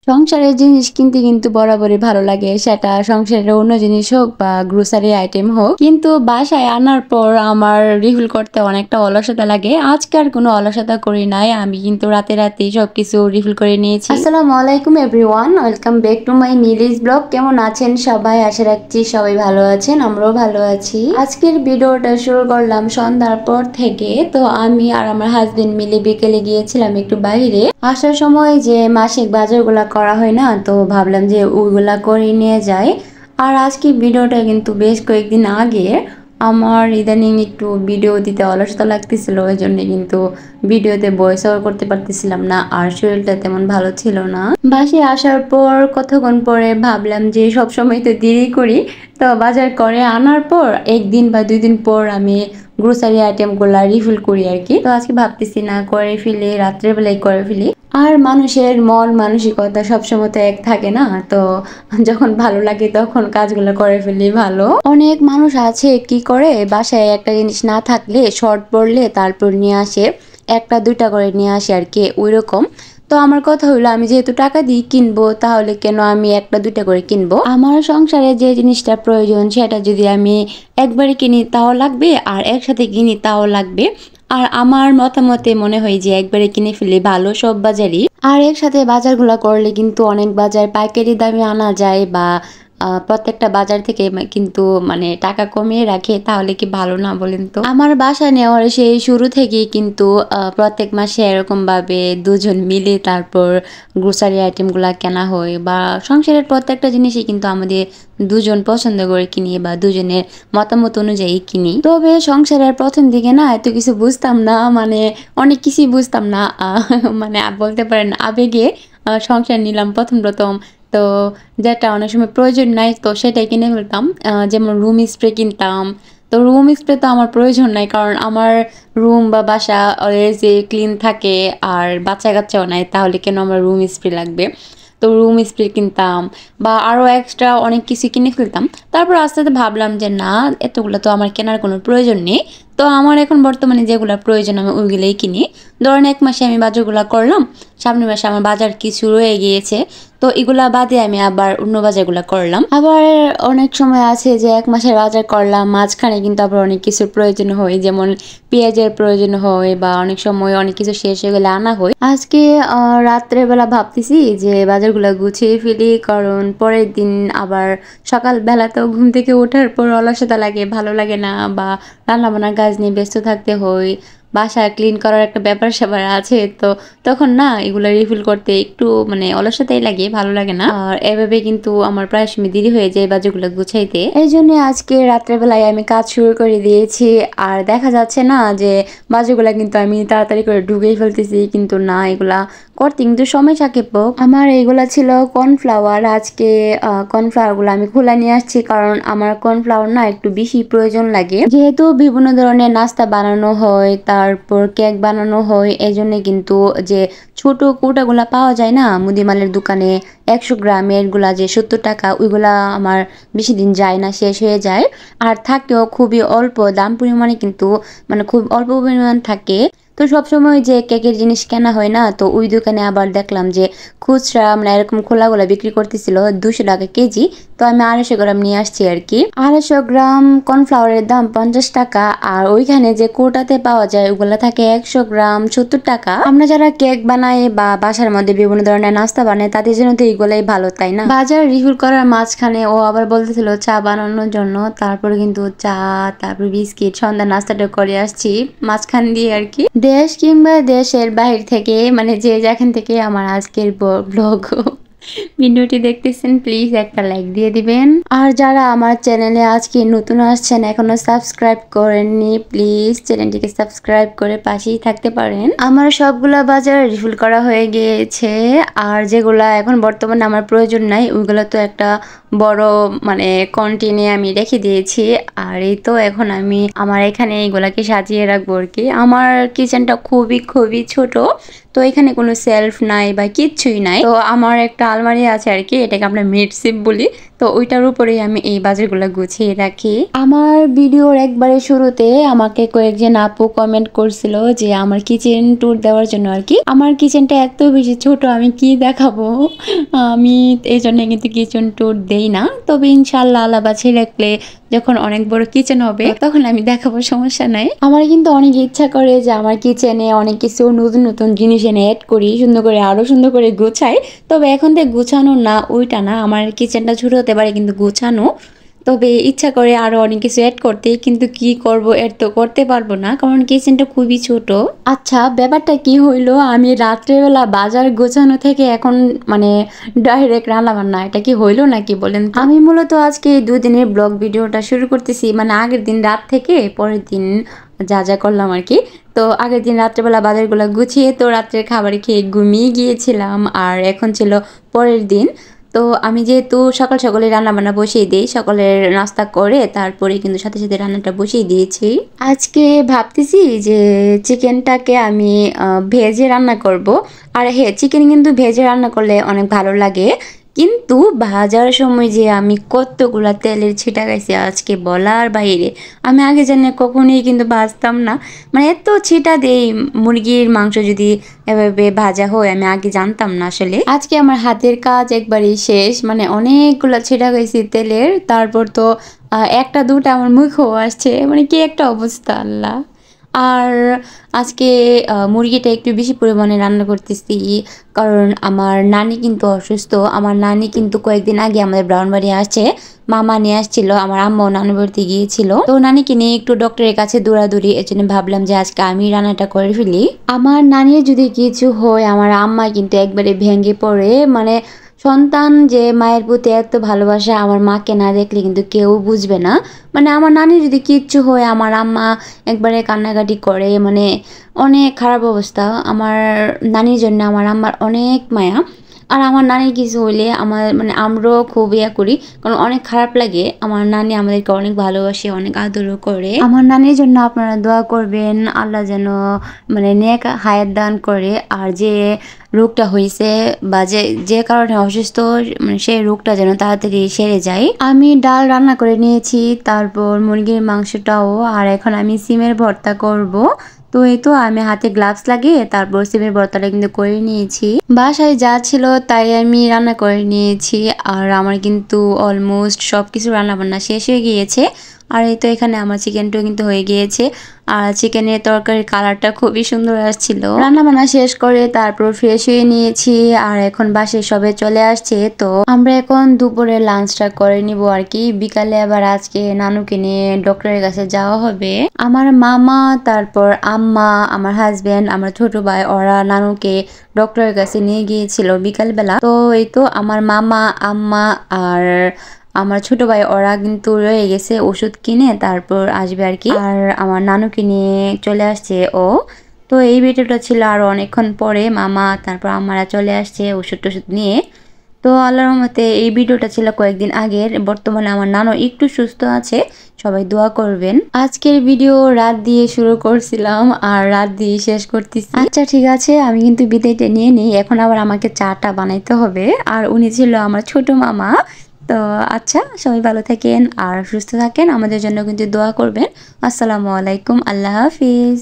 সংসারের জিনিস কিনতে কিন্তু বরাবরই ভালো লাগে, সেটা সংসারের অন্য জিনিস হোক বা গ্রোসারি আইটেম হোক। কিন্তু বাসায় আনার পর আমার রিফিল করতে অনেকটা অলসতা লাগে। আজকে আর কোনো অলসতা করি নাই, আমি কিন্তু রাতে রাতেই সবকিছু রিফিল করে নিয়েছি। আসসালামু আলাইকুম everyone, welcome back to my মিলিস blog. কেমন আছেন সবাই? আশা রাখছি সবাই ভালো আছেন, আমরাও ভালো আছি। আজকের ভিডিওটা শুরু করলাম সন্ধ্যার পর থেকে। তো আমি আর আমার হাজবেন্ড মিলে বিকেলে গিয়েছিলাম একটু বাইরে। আসার সময় যে মাসিক বাজারগুলা করা হয় না, তো ভাবলাম যে ওইগুলা করে নিয়ে যাই। আর আজকে ভিডিওটা কিন্তু বেশ কয়েকদিন আগে। আমার ইদানিং একটু ভিডিও দিতে অলসতা লাগতেছিল, ওই জন্য কিন্তু ভিডিওতে ভয়েস ওভার করতে পারতেছিলাম না, আর শরীরটা তেমন ভালো ছিল না। বাসে আসার পর কতক্ষণ পরে ভাবলাম যে সব সময় তো দেরি করি, তো বাজার করে আনার পর একদিন বা 2 দিন পর আমি গ্রোসারি আইটেমগুলা রিফিল করি আর কি। তো আজকে ভাবতেছি না করে ফেলে, রাত্রেবেলায় করে ফেলি। আর মানুষের মন মানসিকতা সবসময় তো এক থাকে না, তো যখন ভালো লাগে তখন কাজগুলো করে ফেলি ভালো। অনেক মানুষ আছে কি করে, বাসায় একটা জিনিস না থাকলে শর্ট পড়লে তারপর নিয়ে আসে, 1টা 2টা করে নিয়ে আসে আর কি, ওই রকম। তো আমার কথা হলো, আমি যেহেতু টাকা দিয়ে কিনবো, তাহলে কেন আমি 1টা 2টা করে কিনবো? আমার সংসারে যে জিনিসটা প্রয়োজন সেটা যদি আমি একবারে কিনি তাও লাগবে, আর একসাথে কিনি তাও লাগবে। আর আমার মতামতে মনে হয় যে একবারে কিনে ফেলে ভালো সব বাজারই। আর একসাথে বাজারগুলো করলে কিন্তু অনেক বাজার পাইকারি দামে আনা যায়, বা প্রত্যেকটা বাজার থেকে কিন্তু মানে টাকা কমিয়ে রাখে, তাহলে কি ভালো না বলেন তো? আমার বাসা নেওয়ার সেই শুরু থেকেই কিন্তু প্রত্যেক মাসে এরকম ভাবে দুজন মিলে তারপর গ্রোসারি আইটেমগুলা কেনা হয়, বা সংসারের প্রত্যেকটা জিনিসই কিন্তু আমাদের দুজন পছন্দ করে কিনি, বা দুজনের মতামত অনুযায়ী কিনি। তবে সংসারের প্রথম দিকে না এত কিছু বুঝতাম না, মানে অনেক কিছুই বুঝতাম না। মানে বলতে পারেন আবেগে সংসার নিলাম প্রথম প্রথম। তো যেটা অনেক সময় প্রয়োজন নাই, তো সেটাই কিনে ফেলতাম। যেমন রুম স্প্রে কিনতাম। তো রুম স্প্রে তো আমার প্রয়োজন নাই, কারণ আমার রুম বা বাসা অলওয়েজই ক্লিন থাকে, আর বাচ্চা কাচ্চাও নাই, তাহলে কেন আমার রুম স্প্রে লাগবে? তো রুম স্প্রে কিনতাম, বা আরও এক্সট্রা অনেক কিছু কিনে ফেলতাম। তারপর আস্তে আস্তে ভাবলাম যে না, এতগুলো তো আমার কেনার কোনো প্রয়োজন নেই। তো আমার এখন বর্তমানে যেগুলো প্রয়োজন আমি ওইগুলোই কিনি। ধরেন 1 মাসে আমি বাজারগুলো করলাম, সামনের মাসে আমার বাজার কিছু রয়ে গিয়েছে, তো এগুলা বাদে আমি আবার অন্য বাজারগুলো করলাম। আবার অনেক সময় আছে যে 1 মাসের বাজার করলাম, মাঝখানে কিন্তু আবার অনেক কিছুর প্রয়োজন হয়, যেমন পেঁয়াজের প্রয়োজন হয়, বা অনেক সময় অনেক কিছু শেষ হয়ে গেলে আনা হয়। আজকে রাত্রেবেলা ভাবতেছি যে বাজারগুলো গুছিয়ে ফেলি, কারণ পরের দিন আবার সকালবেলা তো ঘুম থেকে ওঠার পর অলসতা লাগে, ভালো লাগে না, বা রান্না বান্নার কাজ নিয়ে ব্যস্ত থাকতে হয়, বাসা ক্লিন করার একটা ব্যাপার স্যাপার আছে, তো তখন না এগুলো রিফিল করতে একটু মানে অলসতাই লাগে, ভালো লাগে না। আর এভাবে কিন্তু আমার প্রায় সময় দেরি হয়ে যায় বাজারগুলো গুছাইতে। এই জন্য আজকে রাত্রেবেলায় আমি কাজ শুরু করে দিয়েছি। আর দেখা যাচ্ছে না যে বাজারগুলো কিন্তু আমি তাড়াতাড়ি করে ঢুকেই ফেলতেছি, কিন্তু না, এগুলা করতে কিন্তু সময় সাপেক্ষ। আমার এইগুলা ছিল কর্নফ্লাওয়ার। আজকে কর্নফ্লাওয়ারগুলো আমি খোলা নিয়ে আসছি, কারণ আমার কর্নফ্লাওয়ার না একটু বেশি প্রয়োজন লাগে, যেহেতু বিভিন্ন ধরনের নাস্তা বানানো হয়, তারপর কেক বানানো হয়। এজন্য কিন্তু যে ছোট কৌটাগুলা পাওয়া যায় না মুদিমালের দোকানে, 100 গ্রামের গুলা যে 70 টাকা, ওইগুলা আমার বেশি দিন যায় না, শেষ হয়ে যায়। আর থাকেও খুবই অল্প দাম পরিমাণে, কিন্তু মানে খুব অল্প পরিমাণ থাকে। তো সবসময় যে কেকের জিনিস কেনা হয় না, তো ওই দোকানে আবার দেখলাম যে খুচরা মানে এরকম খোলাগুলা বিক্রি করতেছিল 200 টাকা কেজি। তো আমি 250 গ্রাম নিয়ে আসছি আর কি। 250 গ্রাম কর্নফ্লাওয়ারের দাম 50 টাকা, আর ওইখানে যে কোটাতে পাওয়া যায় ওগুলা থাকে 100 গ্রাম 70 টাকা। আমরা যারা কেক বানাই বা বাসার মধ্যে বিভিন্ন ধরনের নাস্তা বানাই, তাদের জন্য তো এইগুলাই ভালো, তাই না? বাজার রিফিল করার মাঝখানে ও আবার বলতেছিল চা বানানোর জন্য, তারপরে কিন্তু চা, তারপর বিস্কিট, সন্ধ্যা নাস্তাটা করে আসছি মাঝখান দিয়ে আর কি। দেশ কিংবা দেশের বাহির থেকে, মানে যে যেখান থেকে আমার আজকের ব্লগ ভিডিওটি দেখতেছেন, প্লিজ একটা লাইক দিয়ে দিবেন। আর যারা আমার চ্যানেলে আজকে নতুন আসছেন, এখনো সাবস্ক্রাইব করেননি, প্লিজ চ্যানেলটিকে সাবস্ক্রাইব করে পাশেই থাকতে পারেন। আমার সবগুলা বাজার রিফিল করা হয়ে গিয়েছে, আর যেগুলা এখন বর্তমানে আমার প্রয়োজন নাই ওইগুলো তো একটা বড় মানে কন্টেইনে আমি রেখে দিয়েছি। আর এই তো এখন আমি আমার এখানে এইগুলাকে সাজিয়ে রাখবো আর কি। আমার কিচেনটা খুবই খুবই ছোট, তো এখানে কোনো সেলফ নাই বা কিচ্ছুই নাই। তো আমার একটা আলমারি আছে আর কি, এটাকে আমরা মিডশিপ বলি। তো ওইটার উপরেই আমি এই বাজারগুলো গুছিয়ে রাখি। আমার ভিডিওর একবারে শুরুতে আমাকে কয়েকজন আপু কমেন্ট করছিল যে আমার কিচেন ট্যুর দেওয়ার জন্য আর কি। আমার কিচেনটা এত বেশি ছোট, আমি কি দেখাবো, আমি এই জন্য কিন্তু কিচেন ট্যুর দেই না। তবে ইনশাল্লাহ আল্লাহ বাছিয়ে রাখলে যখন অনেক বড় কিচেন হবে তখন আমি দেখাবো, সমস্যা নাই। আমার কিন্তু অনেক ইচ্ছা করে যে আমার কিচেনে অনেক কিছু নতুন নতুন জিনিস এনে অ্যাড করি, সুন্দর করে আরো সুন্দর করে গুছাই। তবে এখন থেকে গুছানো না ওইটা না, আমার কিচেনটা ছোট হতে পারে কিন্তু গুছানো। তবে ইচ্ছা করে আরো অনেক কিছু অ্যাড করতে, কিন্তু কি করব, এর তো করতে পারবো না কারণ কিচেনটা খুবই ছোট। আচ্ছা, ব্যাপারটা কি হইলো, আমি রাত্রেবেলা বাজার গোছানো থেকে এখন মানে ডাইরেক্ট রান্না বান্না, এটা কি হইলো নাকি বলেন? আমি মূলত আজকে 2 দিনের ব্লগ ভিডিওটা শুরু করতেছি, মানে আগের দিন রাত থেকে পরের দিন যা যা করলাম আর কি। তো আগের দিন রাত্রেবেলা বাজারগুলো গুছিয়ে তো রাত্রের খাবার খেয়ে ঘুমিয়ে গিয়েছিলাম, আর এখন ছিল পরের দিন। তো আমি যেহেতু সকাল সকালে রান্না বান্না বসিয়ে দিই, সকালের নাস্তা করে তারপরে কিন্তু সাথে সাথে রান্নাটা বসিয়ে দিয়েছি। আজকে ভাবতেছি যে চিকেনটাকে আমি ভেজে রান্না করব। আর হ্যাঁ, চিকেন কিন্তু ভেজে রান্না করলে অনেক ভালো লাগে, কিন্তু ভাজার সময় যে আমি কতগুলা তেলের ছিটা খাইছি আজকে বলার বাইরে। আমি আগে জানি কখনোই কিন্তু ভাজতাম না, মানে এত ছিটা দেই মুরগির মাংস যদি এভাবে ভাজা হয়, আমি আগে জানতাম না আসলে। আজকে আমার হাতের কাজ একবারই শেষ, মানে অনেকগুলা ছিটা খাইছি তেলের, তারপর তো একটা দুটা আমার মুখেও আসছে, মানে কি একটা অবস্থা আল্লাহ। আর আজকে মুরগিটা একটু বেশি পরিমাণে রান্না করতেছি, কারণ আমার নানি কিন্তু অসুস্থ। আমার নানি কিন্তু কয়েকদিন আগে আমাদের ব্রাহ্মণবাড়ি আসছে, মামা নিয়ে আসছিল, আমার আম্মাও নানু বাড়িতে গিয়েছিল। তো নানিকে নিয়ে একটু ডক্টরের কাছে দৌড়াদৌড়ি, এর জন্য ভাবলাম যে আজকে আমি রান্নাটা করে ফেলি। আমার নানির যদি কিছু হয়, আমার আম্মা কিন্তু একবারে ভেঙে পড়ে, মানে সন্তান যে মায়ের প্রতি এত ভালোবাসা আমার মাকে না দেখলে কিন্তু কেউ বুঝবে না। মানে আমার নানি যদি কিচ্ছু হয়, আমার আম্মা একবারে কান্নাকাটি করে, মানে অনেক খারাপ অবস্থা। আমার নানির জন্য আমার আম্মার অনেক মায়া। আর আমার নানির কিছু হইলে আমার মানে আমরাও খুব ইয়া করি, কারণ অনেক খারাপ লাগে। আমার নানি আমাদেরকে অনেক ভালোবাসে, অনেক আদরও করে। আমার নানির জন্য আপনারা দোয়া করবেন, আল্লাহ যেন মানে নেক হায়াত দান করে, আর যে রোগটা হয়েছে বা যে যে কারণে অসুস্থ, মানে সেই রোগটা যেন তাড়াতাড়ি সেরে যায়। আমি ডাল রান্না করে নিয়েছি, তারপর মুরগির মাংসটাও, আর এখন আমি সিমের ভর্তা করব। তো এই তো আমি হাতে গ্লাভস লাগিয়ে তারপর সিমের ভর্তাটা কিন্তু করে নিয়েছি। বাসায় যা ছিল তাই আমি রান্না করে নিয়েছি, আর আমার কিন্তু অলমোস্ট সব কিছু রান্না বান্না শেষ হয়ে গিয়েছে। আর এই তো এখানে আমার চিকেনটাও কিন্তু হয়ে গিয়েছে, আর চিকেনের তরকারির কালারটা খুবই সুন্দর আসছিল। রান্না বান্না শেষ করে তারপর ফ্রেশ হয়ে নিয়েছি, আর এখন বাসে সবে চলে আসছে। তো আমরা এখন দুপুরে লাঞ্চটা করে নিব আর কি। বিকালে আবার আজকে নানুকে নিয়ে ডক্টরের কাছে যাওয়া হবে। আমার মামা, তারপর আম্মা, আমার হাজবেন্ড, আমার ছোট ভাই, ওরা নানুকে ডক্টরের কাছে নিয়ে গিয়েছিল বিকালবেলা। তো এই তো আমার মামা, আম্মা আর আমার ছোট ভাই ওরা কিন্তু রয়ে গেছে ওষুধ কিনে, তারপর আসবে আর কি। আর আমার নানুকে নিয়ে চলে আসছে ও। তো এই ভিডিওটা ছিল আরো অনেকক্ষণ পরে, মামা তারপর আমারা চলে আসছে ওষুধ টষুধ নিয়ে। তো আল্লাহর রহমতে এই ভিডিওটা ছিল কয়েকদিন আগের। বর্তমানে আমার নানু একটু সুস্থ আছে, সবাই দোয়া করবেন। আজকের ভিডিও রাত দিয়ে শুরু করছিলাম আর রাত দিয়ে শেষ করতেছি। আচ্ছা ঠিক আছে, আমি কিন্তু বিদায়টা নিয়ে নিই, এখন আবার আমাকে চাটা বানাইতে হবে। আর উনি ছিল আমার ছোট মামা। তো আচ্ছা, সবাই ভালো থাকেন আর সুস্থ থাকেন, আমাদের জন্য কিন্তু দোয়া করবেন। আসসালামু আলাইকুম, আল্লাহ হাফিজ।